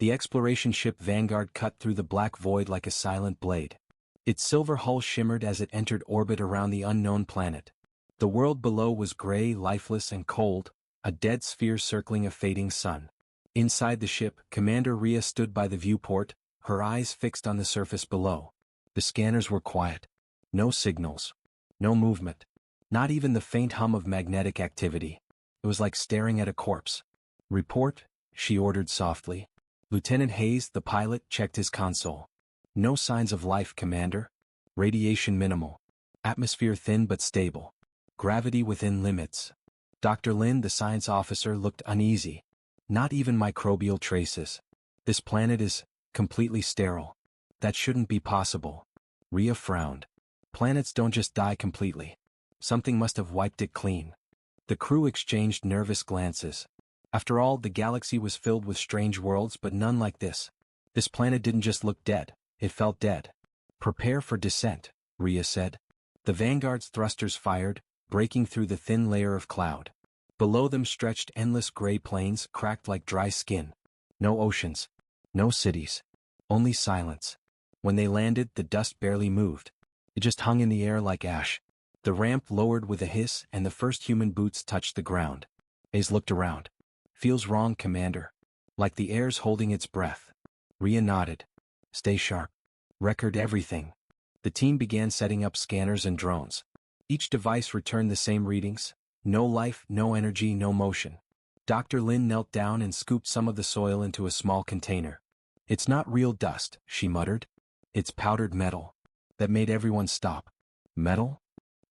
The exploration ship Vanguard cut through the black void like a silent blade. Its silver hull shimmered as it entered orbit around the unknown planet. The world below was gray, lifeless, and cold, a dead sphere circling a fading sun. Inside the ship, Commander Rhea stood by the viewport, her eyes fixed on the surface below. The scanners were quiet. No signals. No movement. Not even the faint hum of magnetic activity. It was like staring at a corpse. "Report," she ordered softly. Lieutenant Hayes, the pilot, checked his console. "No signs of life, Commander. Radiation minimal. Atmosphere thin but stable. Gravity within limits." Dr. Lin, the science officer, looked uneasy. "Not even microbial traces. This planet is completely sterile. That shouldn't be possible." Rhea frowned. "Planets don't just die completely. Something must have wiped it clean." The crew exchanged nervous glances. After all, the galaxy was filled with strange worlds, but none like this. This planet didn't just look dead, it felt dead. "Prepare for descent," Rhea said. The Vanguard's thrusters fired, breaking through the thin layer of cloud. Below them stretched endless gray plains, cracked like dry skin. No oceans. No cities. Only silence. When they landed, the dust barely moved. It just hung in the air like ash. The ramp lowered with a hiss, and the first human boots touched the ground. Hayes looked around. "Feels wrong, Commander. Like the air's holding its breath." Rhea nodded. "Stay sharp. Record everything." The team began setting up scanners and drones. Each device returned the same readings. No life, no energy, no motion. Dr. Lin knelt down and scooped some of the soil into a small container. "It's not real dust," she muttered. "It's powdered metal." That made everyone stop. "Metal?"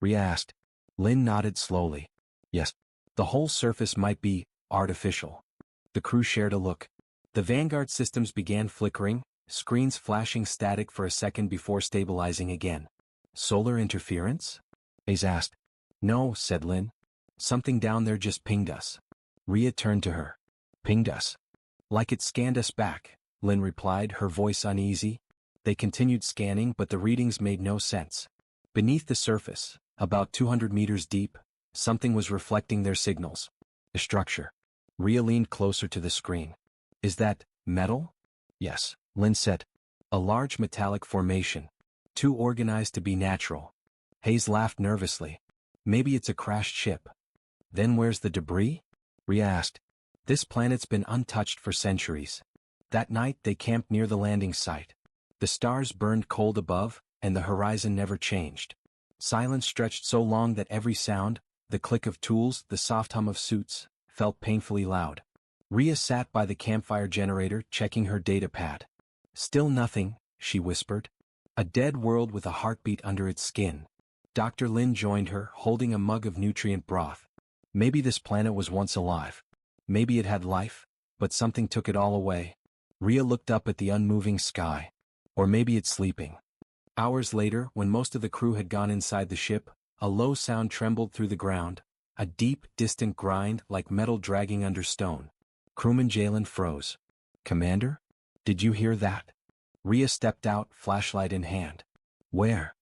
Rhea asked. Lin nodded slowly. "Yes. The whole surface might be artificial." The crew shared a look. The Vanguard systems began flickering, screens flashing static for a second before stabilizing again. "Solar interference?" Hayes asked. "No," said Lin. "Something down there just pinged us." Rhea turned to her. "Pinged us?" "Like it scanned us back," Lin replied, her voice uneasy. They continued scanning, but the readings made no sense. Beneath the surface, about 200 meters deep, something was reflecting their signals. A structure. Rhea leaned closer to the screen. "Is that metal?" "Yes," Lin said. "A large metallic formation. Too organized to be natural." Hayes laughed nervously. "Maybe it's a crashed ship." "Then where's the debris?" Rhea asked. "This planet's been untouched for centuries." That night they camped near the landing site. The stars burned cold above, and the horizon never changed. Silence stretched so long that every sound, the click of tools, the soft hum of suits, felt painfully loud. Rhea sat by the campfire generator, checking her data pad. "Still nothing," she whispered. "A dead world with a heartbeat under its skin." Dr. Lin joined her, holding a mug of nutrient broth. Maybe this planet was once alive. Maybe it had life, but something took it all away. Rhea looked up at the unmoving sky. Or maybe it's sleeping. Hours later, when most of the crew had gone inside the ship, a low sound trembled through the ground, a deep, distant grind like metal dragging under stone. Crewman Jalen froze. "Commander? Did you hear that?" Rhea stepped out, flashlight in hand. "Where?"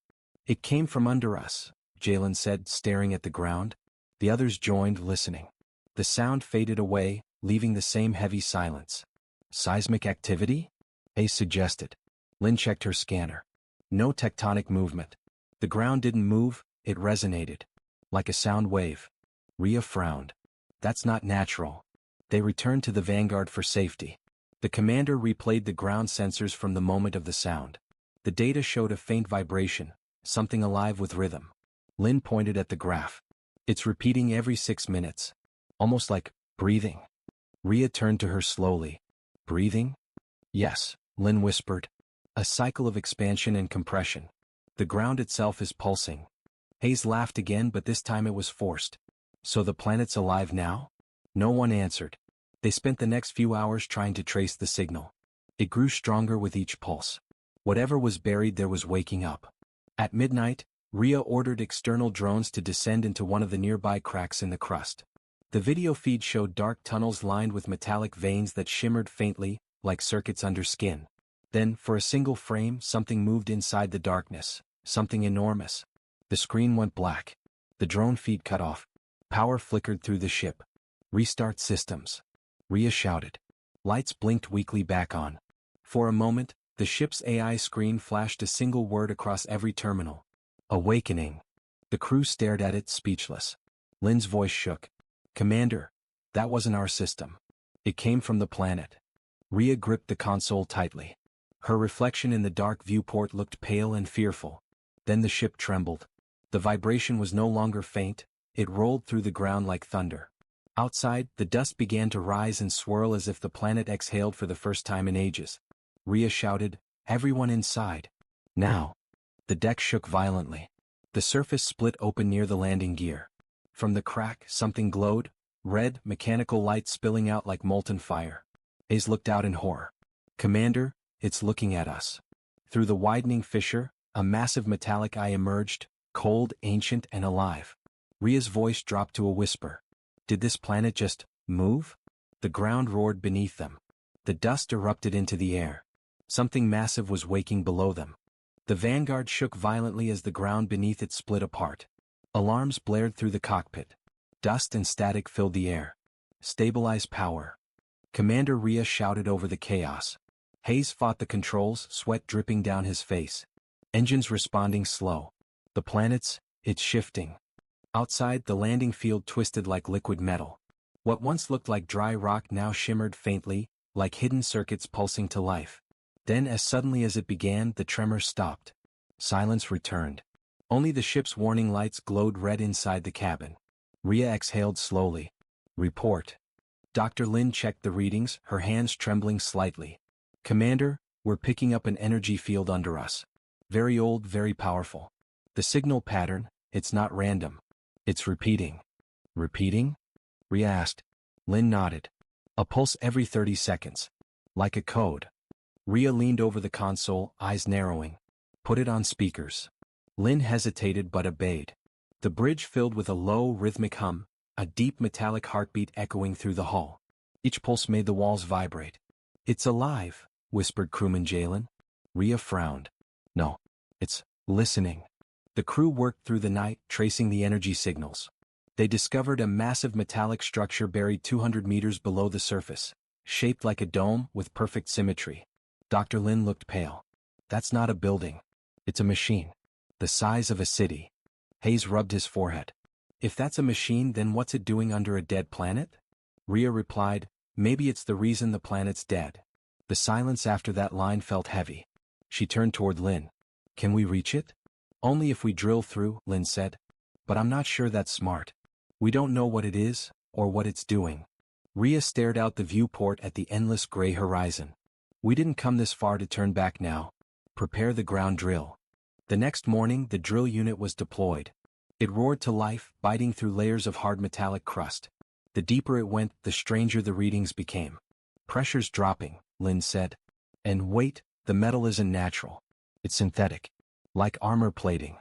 "It came from under us," Jalen said, staring at the ground. The others joined, listening. The sound faded away, leaving the same heavy silence. "Seismic activity?" Hayes suggested. Lin checked her scanner. No tectonic movement. The ground didn't move, it resonated. Like a sound wave. Rhea frowned. "That's not natural." They returned to the Vanguard for safety. The commander replayed the ground sensors from the moment of the sound. The data showed a faint vibration, something alive with rhythm. Lin pointed at the graph. "It's repeating every 6 minutes. Almost like breathing." Rhea turned to her slowly. "Breathing?" "Yes," Lin whispered. "A cycle of expansion and compression. The ground itself is pulsing." Hayes laughed again, but this time it was forced. "So the planet's alive now?" No one answered. They spent the next few hours trying to trace the signal. It grew stronger with each pulse. Whatever was buried there was waking up. At midnight, Rhea ordered external drones to descend into one of the nearby cracks in the crust. The video feed showed dark tunnels lined with metallic veins that shimmered faintly, like circuits under skin. Then, for a single frame, something moved inside the darkness, something enormous. The screen went black. The drone feed cut off. Power flickered through the ship. "Restart systems," Rhea shouted. Lights blinked weakly back on. For a moment, the ship's AI screen flashed a single word across every terminal. Awakening. The crew stared at it speechless. Lynn's voice shook. Commander, that wasn't our system. It came from the planet. Rhea gripped the console tightly. Her reflection in the dark viewport looked pale and fearful. Then the ship trembled. The vibration was no longer faint, it rolled through the ground like thunder. Outside, the dust began to rise and swirl as if the planet exhaled for the first time in ages. Rhea shouted, "Everyone inside. Now." The deck shook violently. The surface split open near the landing gear. From the crack, something glowed, red, mechanical light spilling out like molten fire. Hayes looked out in horror. Commander, it's looking at us. Through the widening fissure, a massive metallic eye emerged, cold, ancient, and alive. Rhea's voice dropped to a whisper. Did this planet just move? The ground roared beneath them. The dust erupted into the air. Something massive was waking below them. The Vanguard shook violently as the ground beneath it split apart. Alarms blared through the cockpit. Dust and static filled the air. Stabilize power. Commander Rhea shouted over the chaos. Hayes fought the controls, sweat dripping down his face. Engines responding slow. The planet's, it's shifting. Outside, the landing field twisted like liquid metal. What once looked like dry rock now shimmered faintly, like hidden circuits pulsing to life. Then as suddenly as it began, the tremor stopped. Silence returned. Only the ship's warning lights glowed red inside the cabin. Rhea exhaled slowly. Report. Dr. Lin checked the readings, her hands trembling slightly. Commander, we're picking up an energy field under us. Very old, very powerful. The signal pattern, it's not random. It's repeating. Repeating? Rhea asked. Lin nodded. A pulse every 30 seconds. Like a code. Rhea leaned over the console, eyes narrowing. Put it on speakers. Lin hesitated but obeyed. The bridge filled with a low, rhythmic hum, a deep metallic heartbeat echoing through the hull. Each pulse made the walls vibrate. It's alive, whispered crewman Jalen. Rhea frowned. No. It's listening. The crew worked through the night, tracing the energy signals. They discovered a massive metallic structure buried 200 meters below the surface, shaped like a dome with perfect symmetry. Dr. Lin looked pale. That's not a building. It's a machine. The size of a city. Hayes rubbed his forehead. If that's a machine, then what's it doing under a dead planet? Rhea replied, maybe it's the reason the planet's dead. The silence after that line felt heavy. She turned toward Lin. Can we reach it? Only if we drill through, Lin said. But I'm not sure that's smart. We don't know what it is, or what it's doing. Rhea stared out the viewport at the endless gray horizon. We didn't come this far to turn back now. Prepare the ground drill. The next morning, the drill unit was deployed. It roared to life, biting through layers of hard metallic crust. The deeper it went, the stranger the readings became. Pressure's dropping, Lin said. And wait, the metal isn't natural. It's synthetic. Like armor plating.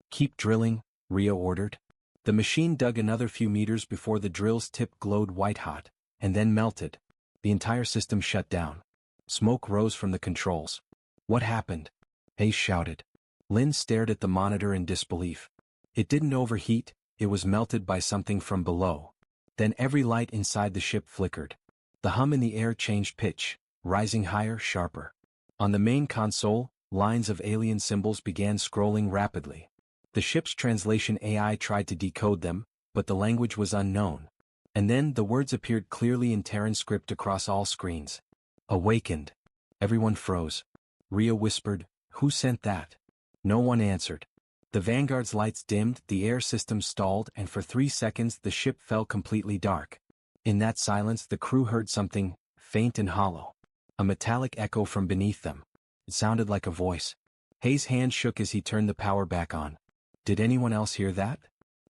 Keep drilling, Rhea ordered. The machine dug another few meters before the drill's tip glowed white-hot, and then melted. The entire system shut down. Smoke rose from the controls. What happened? Hayes shouted. Lin stared at the monitor in disbelief. It didn't overheat, it was melted by something from below. Then every light inside the ship flickered. The hum in the air changed pitch, rising higher, sharper. On the main console, lines of alien symbols began scrolling rapidly. The ship's translation AI tried to decode them, but the language was unknown. And then the words appeared clearly in Terran script across all screens. Awakened. Everyone froze. Rhea whispered, who sent that? No one answered. The Vanguard's lights dimmed, the air system stalled, and for 3 seconds the ship fell completely dark. In that silence the crew heard something, faint and hollow. A metallic echo from beneath them. It sounded like a voice. Hayes' hand shook as he turned the power back on. Did anyone else hear that?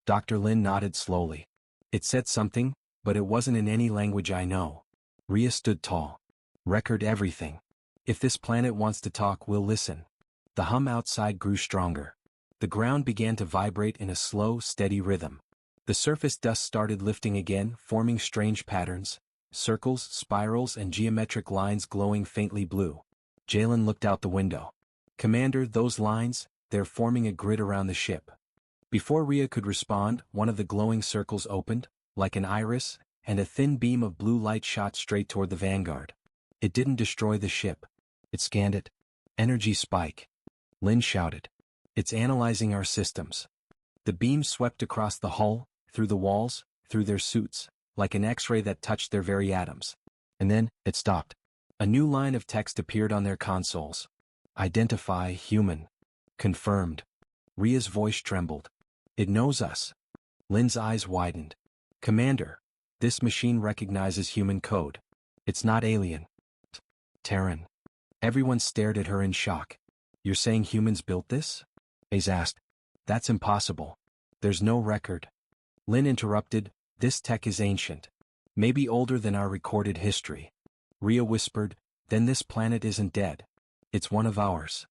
Dr. Lin nodded slowly. It said something, but it wasn't in any language I know. Rhea stood tall. Record everything. If this planet wants to talk, we'll listen. The hum outside grew stronger. The ground began to vibrate in a slow, steady rhythm. The surface dust started lifting again, forming strange patterns, circles, spirals, and geometric lines glowing faintly blue. Jalen looked out the window. Commander, those lines, they're forming a grid around the ship. Before Rhea could respond, one of the glowing circles opened, like an iris, and a thin beam of blue light shot straight toward the Vanguard. It didn't destroy the ship. It scanned it. Energy spike. Lynn shouted. It's analyzing our systems. The beam swept across the hull, through the walls, through their suits, like an X-ray that touched their very atoms. And then, it stopped. A new line of text appeared on their consoles. Identify human. Confirmed. Ria's voice trembled. It knows us. Lynn's eyes widened. Commander, this machine recognizes human code. It's not alien. Terran. Everyone stared at her in shock. You're saying humans built this? Hayes asked. That's impossible. There's no record. Lynn interrupted. This tech is ancient. Maybe older than our recorded history. Ria whispered, then this planet isn't dead. It's one of ours.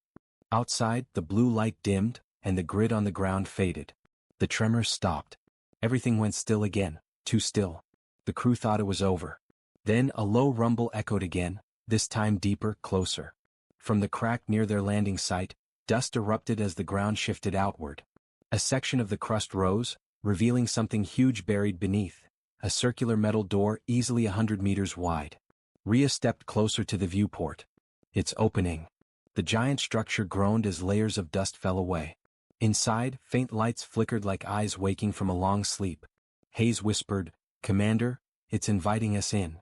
Outside, the blue light dimmed, and the grid on the ground faded. The tremors stopped. Everything went still again, too still. The crew thought it was over. Then a low rumble echoed again, this time deeper, closer. From the crack near their landing site, dust erupted as the ground shifted outward. A section of the crust rose, revealing something huge buried beneath, a circular metal door easily 100 meters wide. Ria stepped closer to the viewport. It's opening. The giant structure groaned as layers of dust fell away. Inside, faint lights flickered like eyes waking from a long sleep. Hayes whispered, Commander, it's inviting us in.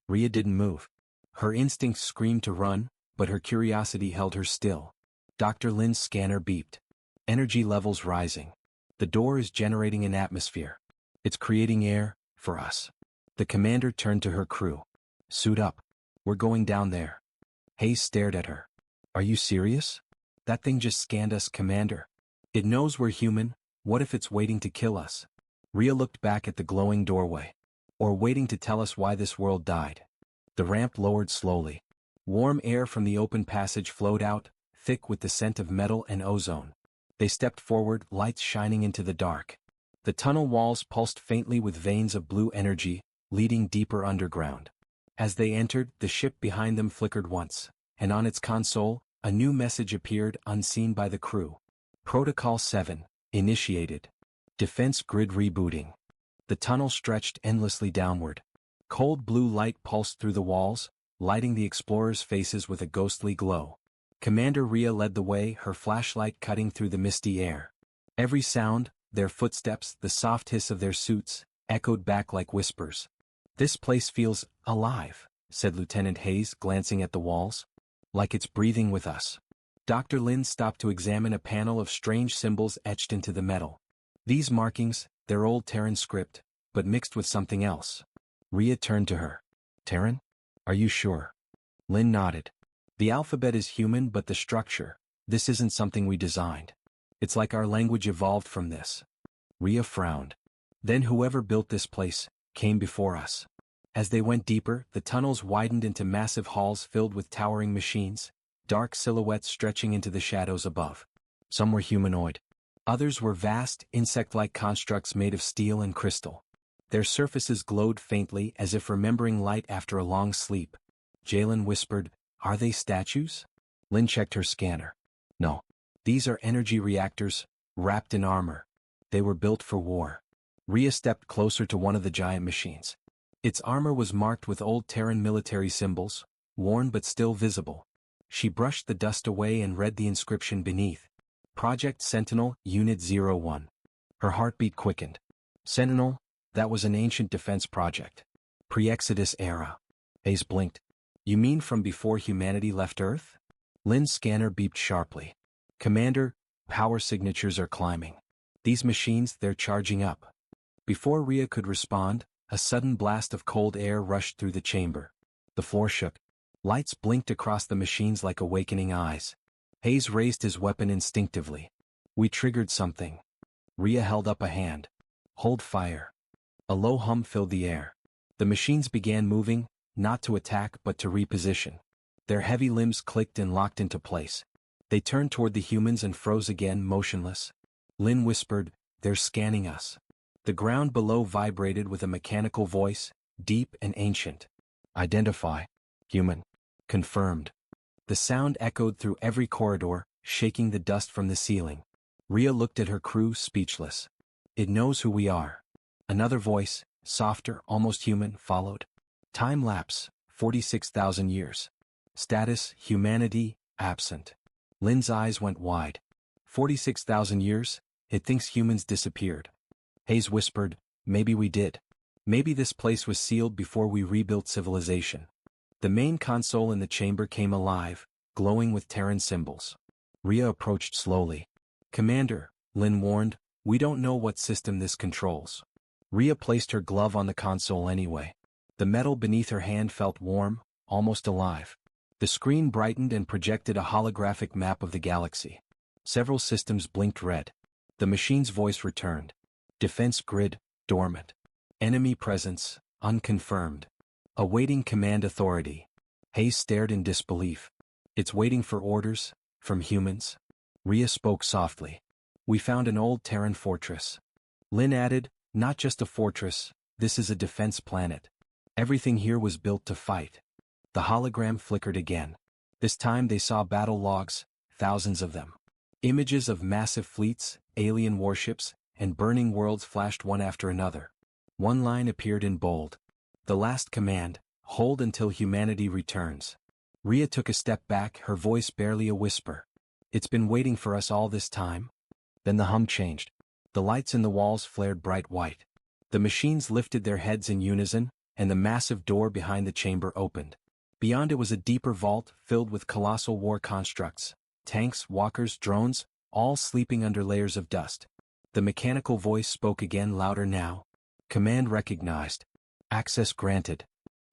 Ria didn't move. Her instincts screamed to run, but her curiosity held her still. Dr. Lynn's scanner beeped. Energy levels rising. The door is generating an atmosphere. It's creating air, for us. The commander turned to her crew. Suit up. We're going down there. Hayes stared at her. Are you serious? That thing just scanned us, Commander. It knows we're human. What if it's waiting to kill us? Ria looked back at the glowing doorway. Or waiting to tell us why this world died. The ramp lowered slowly. Warm air from the open passage flowed out, thick with the scent of metal and ozone. They stepped forward, lights shining into the dark. The tunnel walls pulsed faintly with veins of blue energy, leading deeper underground. As they entered, the ship behind them flickered once, and on its console, a new message appeared unseen by the crew. Protocol 7, initiated. Defense grid rebooting. The tunnel stretched endlessly downward. Cold blue light pulsed through the walls, lighting the explorers' faces with a ghostly glow. Commander Ria led the way, her flashlight cutting through the misty air. Every sound, their footsteps, the soft hiss of their suits, echoed back like whispers. This place feels alive, said Lieutenant Hayes, glancing at the walls. Like it's breathing with us. Dr. Lynn stopped to examine a panel of strange symbols etched into the metal. These markings, they're old Terran script, but mixed with something else. Ria turned to her. Terran? Are you sure? Lynn nodded. The alphabet is human, but the structure, this isn't something we designed. It's like our language evolved from this. Ria frowned. Then whoever built this place came before us. As they went deeper, the tunnels widened into massive halls filled with towering machines, dark silhouettes stretching into the shadows above. Some were humanoid. Others were vast, insect-like constructs made of steel and crystal. Their surfaces glowed faintly as if remembering light after a long sleep. Jalen whispered, Are they statues? Lynn checked her scanner. No. These are energy reactors, wrapped in armor. They were built for war. Ria stepped closer to one of the giant machines. Its armor was marked with old Terran military symbols, worn but still visible. She brushed the dust away and read the inscription beneath. Project Sentinel, Unit 01. Her heartbeat quickened. Sentinel, that was an ancient defense project. Pre-Exodus era. Hayes blinked. You mean from before humanity left Earth? Lynn's scanner beeped sharply. Commander, power signatures are climbing. These machines, they're charging up. Before Ria could respond, a sudden blast of cold air rushed through the chamber. The floor shook. Lights blinked across the machines like awakening eyes. Hayes raised his weapon instinctively. We triggered something. Ria held up a hand. Hold fire. A low hum filled the air. The machines began moving, not to attack but to reposition. Their heavy limbs clicked and locked into place. They turned toward the humans and froze again, motionless. Lynn whispered, They're scanning us. The ground below vibrated with a mechanical voice, deep and ancient. Identify. Human. Confirmed. The sound echoed through every corridor, shaking the dust from the ceiling. Ria looked at her crew, speechless. It knows who we are. Another voice, softer, almost human, followed. Time lapse, 46,000 years. Status, humanity, absent. Lin's eyes went wide. 46,000 years? It thinks humans disappeared. Hayes whispered, maybe we did. Maybe this place was sealed before we rebuilt civilization. The main console in the chamber came alive, glowing with Terran symbols. Rhea approached slowly. Commander, Lin warned, we don't know what system this controls. Rhea placed her glove on the console anyway. The metal beneath her hand felt warm, almost alive. The screen brightened and projected a holographic map of the galaxy. Several systems blinked red. The machine's voice returned. Defense grid, dormant. Enemy presence, unconfirmed. Awaiting command authority. Hayes stared in disbelief. It's waiting for orders, from humans? Rhea spoke softly. We found an old Terran fortress. Lin added, not just a fortress, this is a defense planet. Everything here was built to fight. The hologram flickered again. This time they saw battle logs, thousands of them. Images of massive fleets, alien warships, and burning worlds flashed one after another. One line appeared in bold. The last command, hold until humanity returns. Rhea took a step back, her voice barely a whisper. It's been waiting for us all this time? Then the hum changed. The lights in the walls flared bright white. The machines lifted their heads in unison, and the massive door behind the chamber opened. Beyond it was a deeper vault filled with colossal war constructs. Tanks, walkers, drones, all sleeping under layers of dust. The mechanical voice spoke again, louder now. Command recognized. Access granted.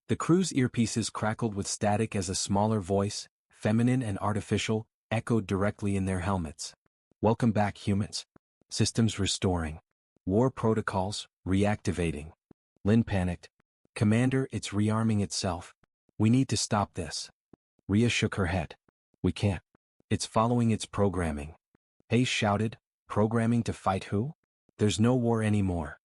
The crew's earpieces crackled with static as a smaller voice, feminine and artificial, echoed directly in their helmets. Welcome back, humans. Systems restoring. War protocols, reactivating. Lin panicked. Commander, it's rearming itself. We need to stop this. Rhea shook her head. We can't. It's following its programming. Hayes shouted, programming to fight who? There's no war anymore.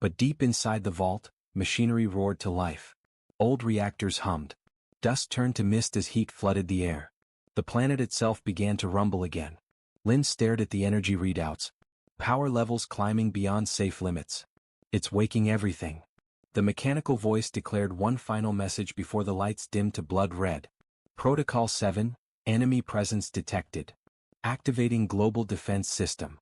But deep inside the vault, machinery roared to life. Old reactors hummed. Dust turned to mist as heat flooded the air. The planet itself began to rumble again. Lin stared at the energy readouts. Power levels climbing beyond safe limits. It's waking everything. The mechanical voice declared one final message before the lights dimmed to blood red. Protocol 7, enemy presence detected. Activating global defense system.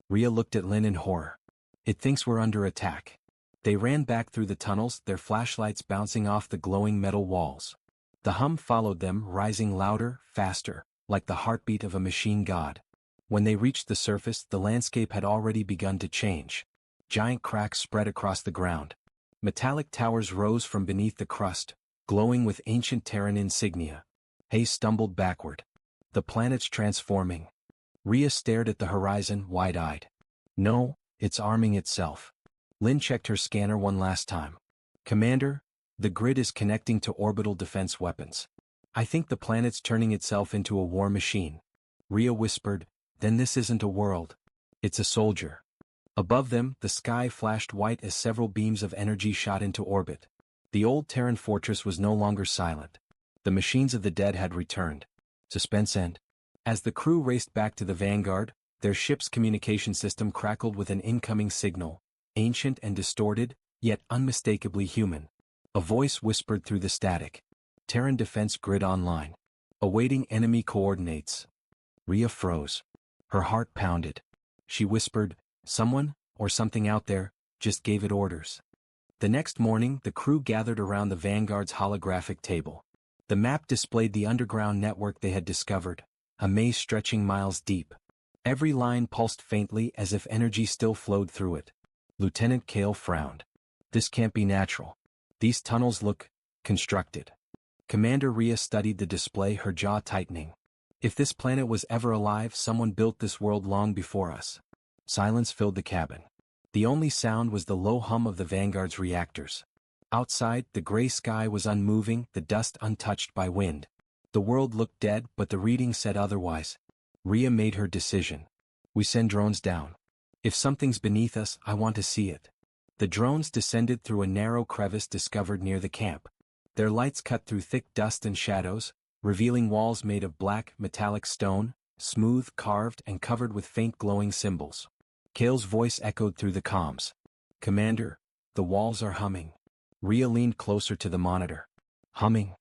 Rhea looked at Lin in horror. It thinks we're under attack. They ran back through the tunnels, their flashlights bouncing off the glowing metal walls. The hum followed them, rising louder, faster, like the heartbeat of a machine god. When they reached the surface, the landscape had already begun to change. Giant cracks spread across the ground. Metallic towers rose from beneath the crust, glowing with ancient Terran insignia. Hayes stumbled backward. The planet's transforming. Rhea stared at the horizon, wide-eyed. No, it's arming itself. Lin checked her scanner one last time. Commander, the grid is connecting to orbital defense weapons. I think the planet's turning itself into a war machine. Rhea whispered, then this isn't a world. It's a soldier. Above them, the sky flashed white as several beams of energy shot into orbit. The old Terran fortress was no longer silent. The machines of the dead had returned. Suspense end. As the crew raced back to the Vanguard, their ship's communication system crackled with an incoming signal, ancient and distorted, yet unmistakably human. A voice whispered through the static. Terran defense grid online. Awaiting enemy coordinates. Rhea froze. Her heart pounded. She whispered, someone, or something out there, just gave it orders. The next morning, the crew gathered around the Vanguard's holographic table. The map displayed the underground network they had discovered, a maze stretching miles deep. Every line pulsed faintly as if energy still flowed through it. Lieutenant Kale frowned. This can't be natural. These tunnels look constructed. Commander Rhea studied the display, her jaw tightening. If this planet was ever alive, someone built this world long before us. Silence filled the cabin. The only sound was the low hum of the Vanguard's reactors. Outside, the gray sky was unmoving, the dust untouched by wind. The world looked dead, but the reading said otherwise. Rhea made her decision. We send drones down. If something's beneath us, I want to see it. The drones descended through a narrow crevice discovered near the camp. Their lights cut through thick dust and shadows, revealing walls made of black, metallic stone, smooth, carved, and covered with faint glowing symbols. Kale's voice echoed through the comms. Commander, the walls are humming. Rhea leaned closer to the monitor. Humming.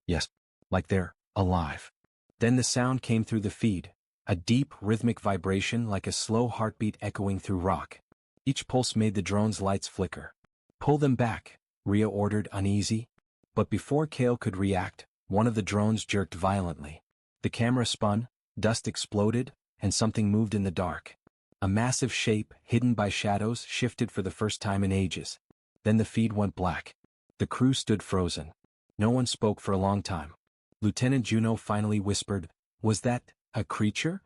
Yes, like they're alive. Then the sound came through the feed, a deep, rhythmic vibration like a slow heartbeat echoing through rock. Each pulse made the drone's lights flicker. Pull them back, Rhea ordered, uneasy. But before Kale could react, one of the drones jerked violently. The camera spun, dust exploded, and something moved in the dark. A massive shape, hidden by shadows, shifted for the first time in ages. Then the feed went black. The crew stood frozen. No one spoke for a long time. Lieutenant Juno finally whispered, "Was that a creature?"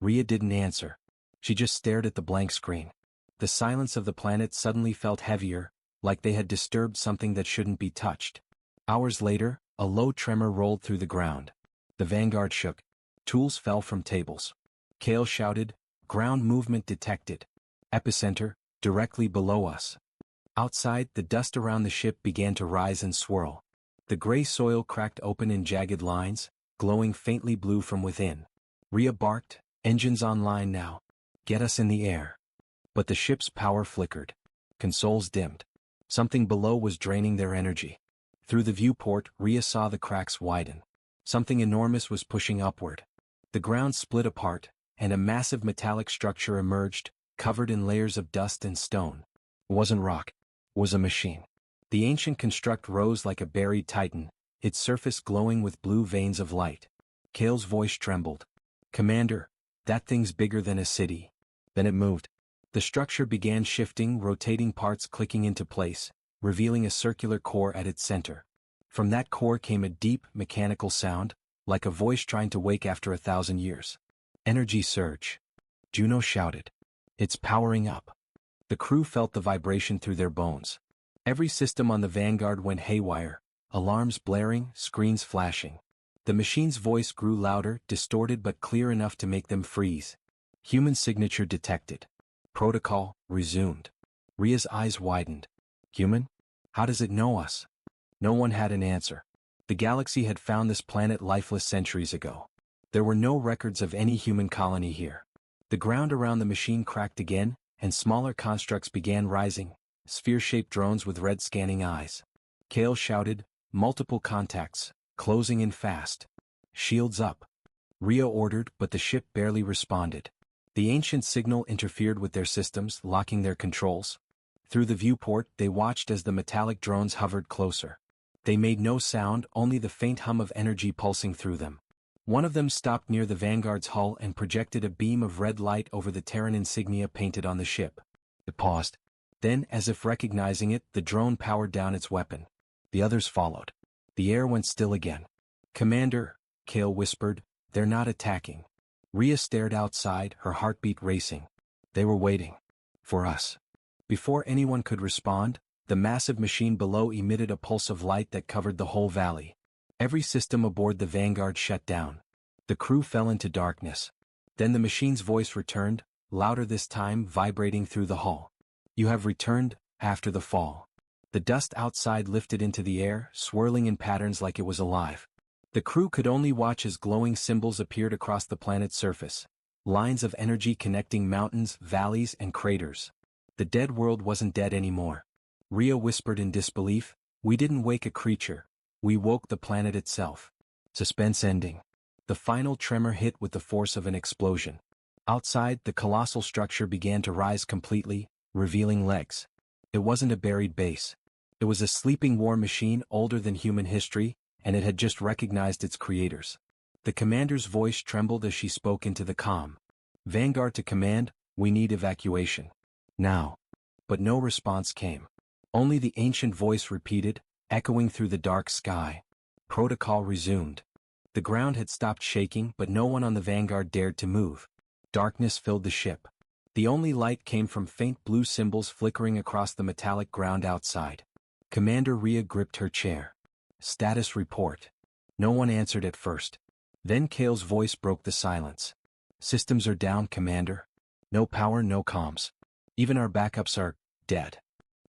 Rhea didn't answer. She just stared at the blank screen. The silence of the planet suddenly felt heavier, like they had disturbed something that shouldn't be touched. Hours later, a low tremor rolled through the ground. The Vanguard shook. Tools fell from tables. Kale shouted, "Ground movement detected. Epicenter, directly below us." Outside, the dust around the ship began to rise and swirl. The gray soil cracked open in jagged lines, glowing faintly blue from within. Rhea barked, "Engines online now. Get us in the air." But the ship's power flickered. Consoles dimmed. Something below was draining their energy. Through the viewport, Rhea saw the cracks widen. Something enormous was pushing upward. The ground split apart, and a massive metallic structure emerged, covered in layers of dust and stone. It wasn't rock. It was a machine. The ancient construct rose like a buried titan, its surface glowing with blue veins of light. Kale's voice trembled. "Commander, that thing's bigger than a city." Then it moved. The structure began shifting, rotating parts clicking into place, revealing a circular core at its center. From that core came a deep, mechanical sound, like a voice trying to wake after 1,000 years. "Energy surge," Juno shouted. "It's powering up." The crew felt the vibration through their bones. Every system on the Vanguard went haywire, alarms blaring, screens flashing. The machine's voice grew louder, distorted but clear enough to make them freeze. "Human signature detected. Protocol resumed." Rhea's eyes widened. "Human? How does it know us?" No one had an answer. The galaxy had found this planet lifeless centuries ago. There were no records of any human colony here. The ground around the machine cracked again, and smaller constructs began rising, sphere-shaped drones with red scanning eyes. Kale shouted, "Multiple contacts, closing in fast. Shields up." Rhea ordered, but the ship barely responded. The ancient signal interfered with their systems, locking their controls. Through the viewport, they watched as the metallic drones hovered closer. They made no sound, only the faint hum of energy pulsing through them. One of them stopped near the Vanguard's hull and projected a beam of red light over the Terran insignia painted on the ship. It paused. Then, as if recognizing it, the drone powered down its weapon. The others followed. The air went still again. "Commander," Kale whispered, "they're not attacking." Rhea stared outside, her heartbeat racing. They were waiting. For us. Before anyone could respond, the massive machine below emitted a pulse of light that covered the whole valley. Every system aboard the Vanguard shut down. The crew fell into darkness. Then the machine's voice returned, louder this time, vibrating through the hull. "You have returned, after the fall." The dust outside lifted into the air, swirling in patterns like it was alive. The crew could only watch as glowing symbols appeared across the planet's surface. Lines of energy connecting mountains, valleys, and craters. The dead world wasn't dead anymore. Rhea whispered in disbelief, "We didn't wake a creature. We woke the planet itself." Suspense ending. The final tremor hit with the force of an explosion. Outside, the colossal structure began to rise completely, revealing legs. It wasn't a buried base. It was a sleeping war machine older than human history, and it had just recognized its creators. The commander's voice trembled as she spoke into the comm. "Vanguard to command, we need evacuation. Now." But no response came. Only the ancient voice repeated, echoing through the dark sky. Protocol resumed. The ground had stopped shaking, but no one on the Vanguard dared to move. Darkness filled the ship. The only light came from faint blue symbols flickering across the metallic ground outside. Commander Rhea gripped her chair. "Status report." No one answered at first. Then Kale's voice broke the silence. "Systems are down, Commander. No power, no comms. Even our backups are dead."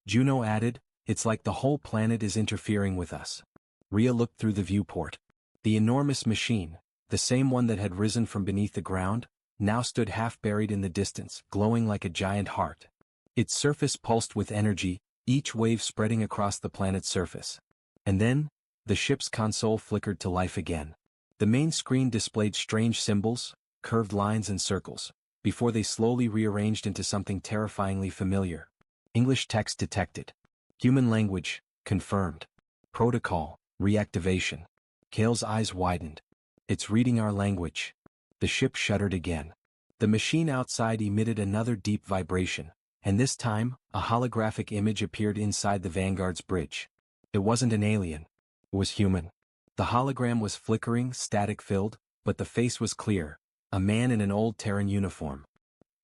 Juno added, "It's like the whole planet is interfering with us." Rhea looked through the viewport. The enormous machine, the same one that had risen from beneath the ground, now stood half buried in the distance, glowing like a giant heart. Its surface pulsed with energy, each wave spreading across the planet's surface. And then, The ship's console flickered to life again. The main screen displayed strange symbols, curved lines and circles, before they slowly rearranged into something terrifyingly familiar. English text detected. Human language, confirmed. Protocol, reactivation. Kale's eyes widened. It's reading our language. The ship shuddered again. The machine outside emitted another deep vibration, and this time, a holographic image appeared inside the Vanguard's bridge. It wasn't an alien. It was human. The hologram was flickering, static-filled, but the face was clear, a man in an old Terran uniform.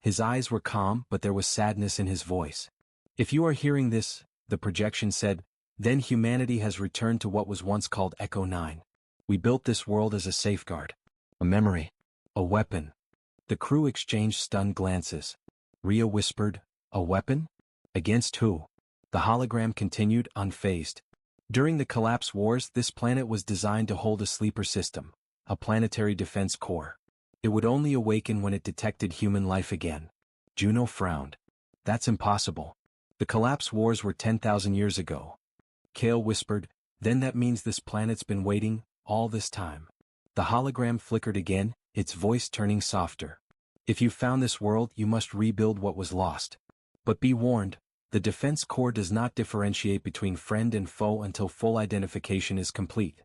His eyes were calm, but there was sadness in his voice. If you are hearing this, the projection said, then humanity has returned to what was once called Echo 9. We built this world as a safeguard. A memory. A weapon. The crew exchanged stunned glances. Rhea whispered, a weapon? Against who? The hologram continued, unfazed. During the collapse wars, this planet was designed to hold a sleeper system, a planetary defense core. It would only awaken when it detected human life again. Juno frowned. That's impossible. The collapse wars were 10,000 years ago. Kale whispered, then that means this planet's been waiting, all this time. The hologram flickered again, its voice turning softer. If you found this world, you must rebuild what was lost. But be warned, the defense core does not differentiate between friend and foe until full identification is complete.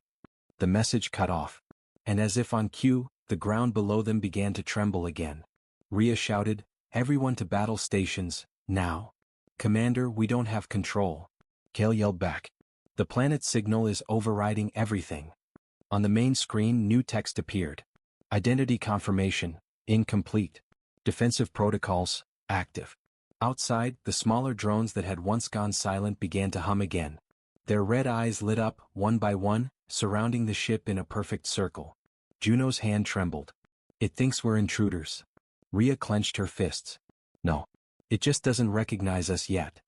The message cut off. And as if on cue, the ground below them began to tremble again. Rhea shouted, everyone to battle stations, now. Commander, we don't have control. Kale yelled back. The planet's signal is overriding everything. On the main screen, new text appeared. Identity confirmation, incomplete. Defensive protocols, active. Outside, the smaller drones that had once gone silent began to hum again. Their red eyes lit up, one by one, surrounding the ship in a perfect circle. Juno's hand trembled. It thinks we're intruders. Rhea clenched her fists. No. It just doesn't recognize us yet.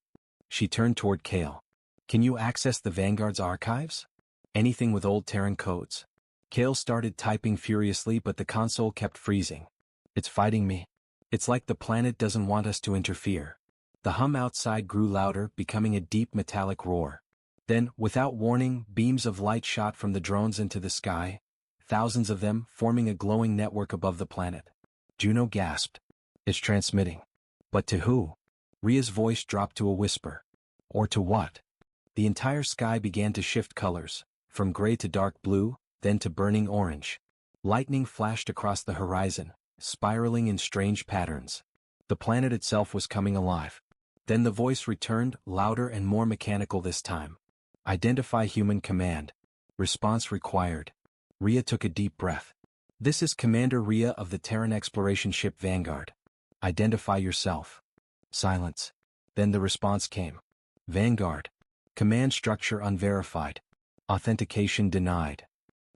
She turned toward Kale. Can you access the Vanguard's archives? Anything with old Terran codes. Kale started typing furiously, but the console kept freezing. It's fighting me. It's like the planet doesn't want us to interfere. The hum outside grew louder, becoming a deep metallic roar. Then, without warning, beams of light shot from the drones into the sky, thousands of them forming a glowing network above the planet. Juno gasped. It's transmitting. But to who? Rhea's voice dropped to a whisper. Or to what? The entire sky began to shift colors, from gray to dark blue, then to burning orange. Lightning flashed across the horizon, spiraling in strange patterns. The planet itself was coming alive. Then the voice returned, louder and more mechanical this time. Identify human command. Response required. Rhea took a deep breath. This is Commander Rhea of the Terran exploration ship Vanguard. Identify yourself. Silence. Then the response came. Vanguard. Command structure unverified. Authentication denied.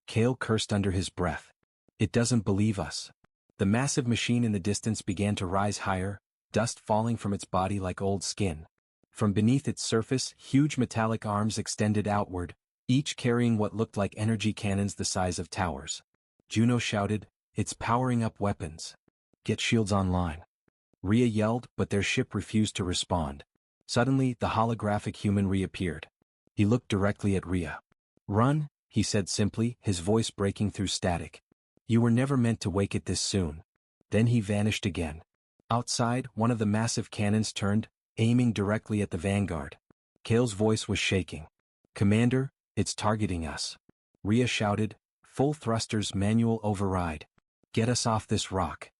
Kale cursed under his breath. It doesn't believe us. The massive machine in the distance began to rise higher, dust falling from its body like old skin. From beneath its surface, huge metallic arms extended outward, each carrying what looked like energy cannons the size of towers. Juno shouted, it's powering up weapons. Get shields online. Rhea yelled, but their ship refused to respond. Suddenly, the holographic human reappeared. He looked directly at Rhea. Run, he said simply, his voice breaking through static. You were never meant to wake it this soon. Then he vanished again. Outside, one of the massive cannons turned, aiming directly at the Vanguard. Kale's voice was shaking. Commander, it's targeting us. Rhea shouted, full thrusters, manual override. Get us off this rock.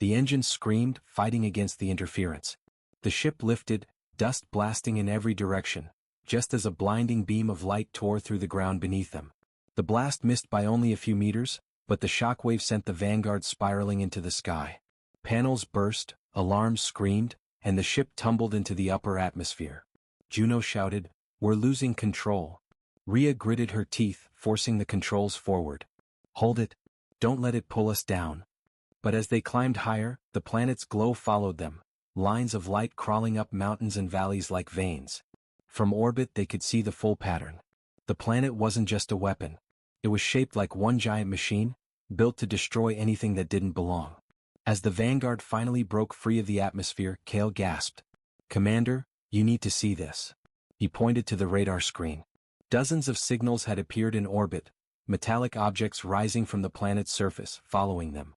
The engines screamed, fighting against the interference. The ship lifted, dust blasting in every direction, just as a blinding beam of light tore through the ground beneath them. The blast missed by only a few meters, but the shockwave sent the Vanguard spiraling into the sky. Panels burst, alarms screamed, and the ship tumbled into the upper atmosphere. Juno shouted, we're losing control. Rhea gritted her teeth, forcing the controls forward. Hold it. Don't let it pull us down. But as they climbed higher, the planet's glow followed them, lines of light crawling up mountains and valleys like veins. From orbit they could see the full pattern. The planet wasn't just a weapon. It was shaped like one giant machine, built to destroy anything that didn't belong. As the Vanguard finally broke free of the atmosphere, Kale gasped. Commander, you need to see this. He pointed to the radar screen. Dozens of signals had appeared in orbit, metallic objects rising from the planet's surface, following them.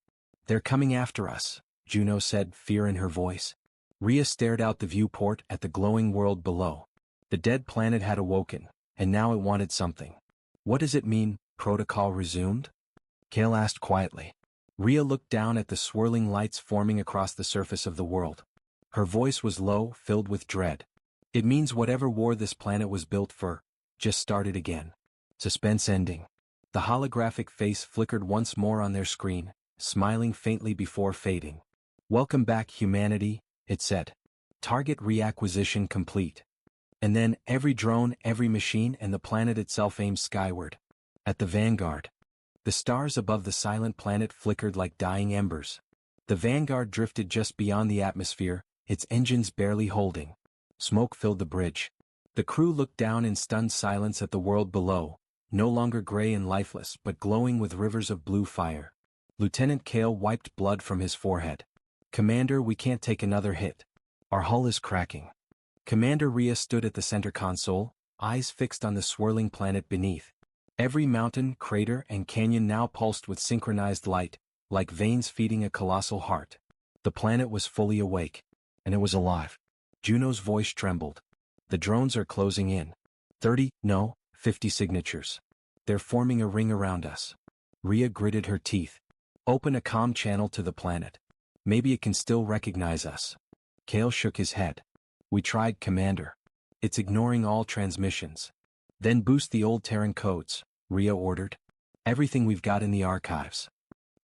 "They're coming after us," Juno said, fear in her voice. Rhea stared out the viewport at the glowing world below. The dead planet had awoken, and now it wanted something. "What does it mean, protocol resumed?" Kale asked quietly. Rhea looked down at the swirling lights forming across the surface of the world. Her voice was low, filled with dread. "It means whatever war this planet was built for just started again. Suspense ending." The holographic face flickered once more on their screen, smiling faintly before fading. "Welcome back, humanity," it said. "Target reacquisition complete." And then every drone, every machine, and the planet itself aimed skyward. At the Vanguard. The stars above the silent planet flickered like dying embers. The Vanguard drifted just beyond the atmosphere, its engines barely holding. Smoke filled the bridge. The crew looked down in stunned silence at the world below, no longer gray and lifeless but glowing with rivers of blue fire. Lieutenant Kale wiped blood from his forehead. "Commander, we can't take another hit. Our hull is cracking." Commander Rhea stood at the center console, eyes fixed on the swirling planet beneath. Every mountain, crater, and canyon now pulsed with synchronized light, like veins feeding a colossal heart. The planet was fully awake. And it was alive. Juno's voice trembled. "The drones are closing in. 30, no, 50 signatures. They're forming a ring around us." Rhea gritted her teeth. "Open a comm channel to the planet. Maybe it can still recognize us." Kale shook his head. "We tried, Commander. It's ignoring all transmissions." "Then boost the old Terran codes," Rhea ordered. "Everything we've got in the archives."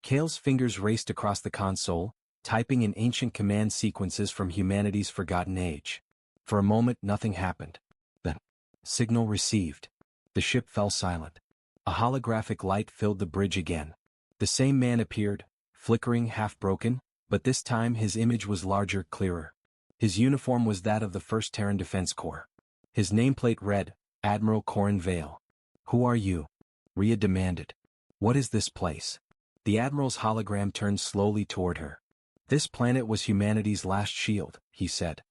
Kale's fingers raced across the console, typing in ancient command sequences from humanity's forgotten age. For a moment nothing happened. Then, signal received. The ship fell silent. A holographic light filled the bridge again. The same man appeared, flickering, half-broken, but this time his image was larger, clearer. His uniform was that of the 1st Terran Defense Corps. His nameplate read, Admiral Corin Vale. "Who are you?" Rhea demanded. "What is this place?" The Admiral's hologram turned slowly toward her. "This planet was humanity's last shield," he said.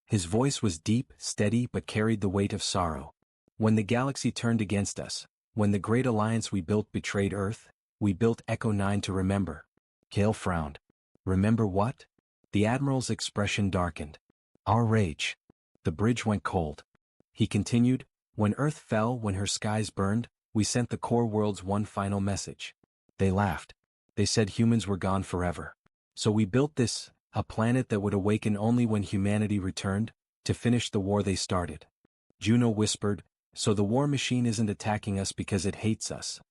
His voice was deep, steady, but carried the weight of sorrow. "When the galaxy turned against us, when the great alliance we built betrayed Earth, we built Echo 9 to remember." Kale frowned. "Remember what?" The Admiral's expression darkened. "Our rage." The bridge went cold. He continued, "When Earth fell, when her skies burned, we sent the core worlds one final message. They laughed. They said humans were gone forever. So we built this, a planet that would awaken only when humanity returned, to finish the war they started." Juno whispered, "So the war machine isn't attacking us because it hates us."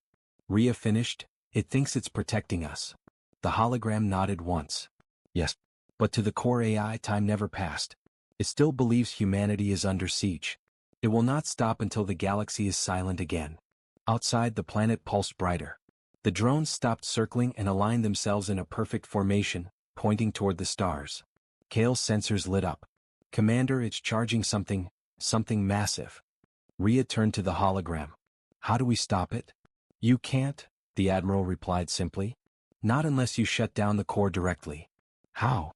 Rhea finished, "It thinks it's protecting us." The hologram nodded once. "Yes. But to the core AI, time never passed. It still believes humanity is under siege. It will not stop until the galaxy is silent again." Outside, the planet pulsed brighter. The drones stopped circling and aligned themselves in a perfect formation, pointing toward the stars. Kale's sensors lit up. "Commander, it's charging something massive." Rhea turned to the hologram. "How do we stop it?" "You can't," the Admiral replied simply. "Not unless you shut down the core directly." "How?"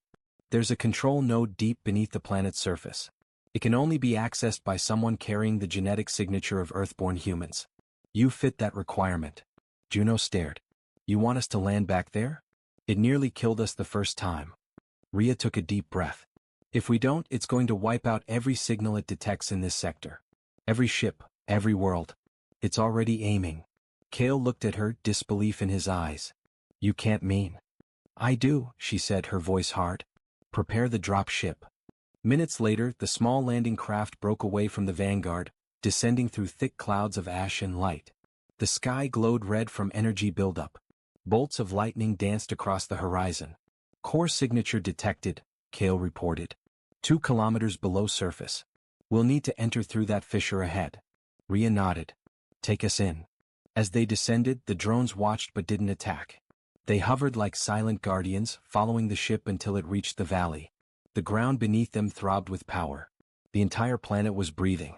"There's a control node deep beneath the planet's surface. It can only be accessed by someone carrying the genetic signature of Earthborn humans. You fit that requirement." Juno stared. "You want us to land back there? It nearly killed us the first time." Rhea took a deep breath. "If we don't, it's going to wipe out every signal it detects in this sector. Every ship, every world. It's already aiming." Kale looked at her, disbelief in his eyes. "You can't mean." "I do," she said, her voice hard. "Prepare the drop ship." Minutes later, the small landing craft broke away from the Vanguard, descending through thick clouds of ash and light. The sky glowed red from energy buildup. Bolts of lightning danced across the horizon. "Core signature detected," Kale reported. 2 kilometers below surface. "We'll need to enter through that fissure ahead." Rhea nodded. "Take us in." As they descended, the drones watched but didn't attack. They hovered like silent guardians, following the ship until it reached the valley. The ground beneath them throbbed with power. The entire planet was breathing.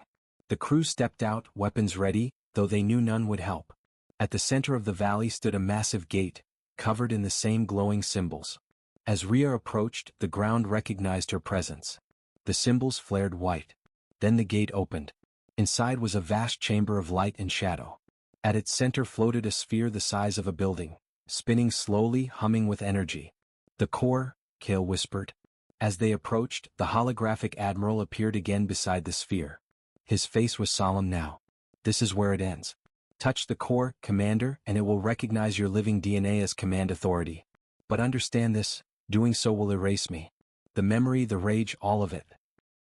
The crew stepped out, weapons ready, though they knew none would help. At the center of the valley stood a massive gate, covered in the same glowing symbols. As Rhea approached, the ground recognized her presence. The symbols flared white. Then the gate opened. Inside was a vast chamber of light and shadow. At its center floated a sphere the size of a building, spinning slowly, humming with energy. "The core," Kale whispered. As they approached, the holographic admiral appeared again beside the sphere. His face was solemn now. "This is where it ends. Touch the core, Commander, and it will recognize your living DNA as command authority. But understand this, doing so will erase me. The memory, the rage, all of it."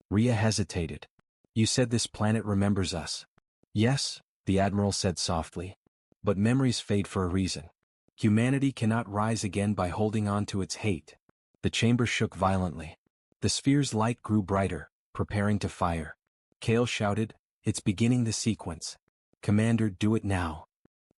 Rhea hesitated. "You said this planet remembers us." "Yes," the Admiral said softly. "But memories fade for a reason. Humanity cannot rise again by holding on to its hate." The chamber shook violently. The sphere's light grew brighter, preparing to fire. Kale shouted, "It's beginning the sequence. Commander, do it now."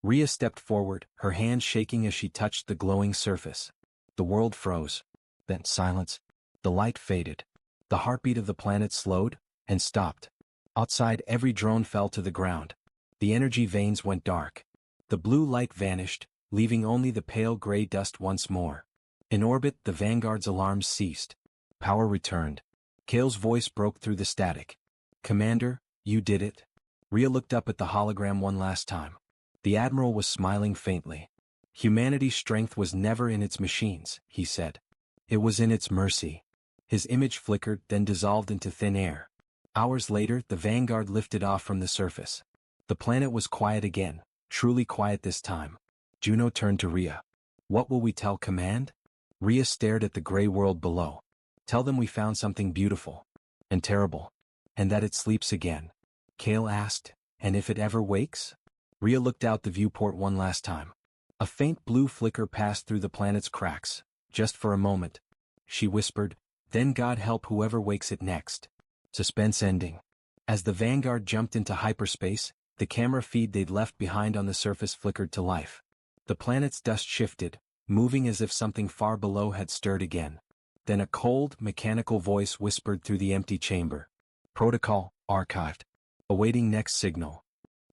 Rhea stepped forward, her hand shaking as she touched the glowing surface. The world froze. Then silence. The light faded. The heartbeat of the planet slowed and stopped. Outside, every drone fell to the ground. The energy veins went dark. The blue light vanished, leaving only the pale gray dust once more. In orbit, the Vanguard's alarms ceased. Power returned. Kale's voice broke through the static. "Commander, you did it." Rhea looked up at the hologram one last time. The Admiral was smiling faintly. "Humanity's strength was never in its machines," he said. "It was in its mercy." His image flickered, then dissolved into thin air. Hours later, the Vanguard lifted off from the surface. The planet was quiet again, truly quiet this time. Juno turned to Rhea. "What will we tell Command?" Rhea stared at the gray world below. "Tell them we found something beautiful. And terrible. And that it sleeps again." Kale asked, "And if it ever wakes?" Rhea looked out the viewport one last time. A faint blue flicker passed through the planet's cracks, just for a moment. She whispered, "Then God help whoever wakes it next." Suspense ending. As the Vanguard jumped into hyperspace, the camera feed they'd left behind on the surface flickered to life. The planet's dust shifted, moving as if something far below had stirred again. Then a cold, mechanical voice whispered through the empty chamber. "Protocol, archived. Awaiting next signal."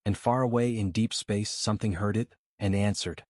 And far away in deep space something heard it, and answered.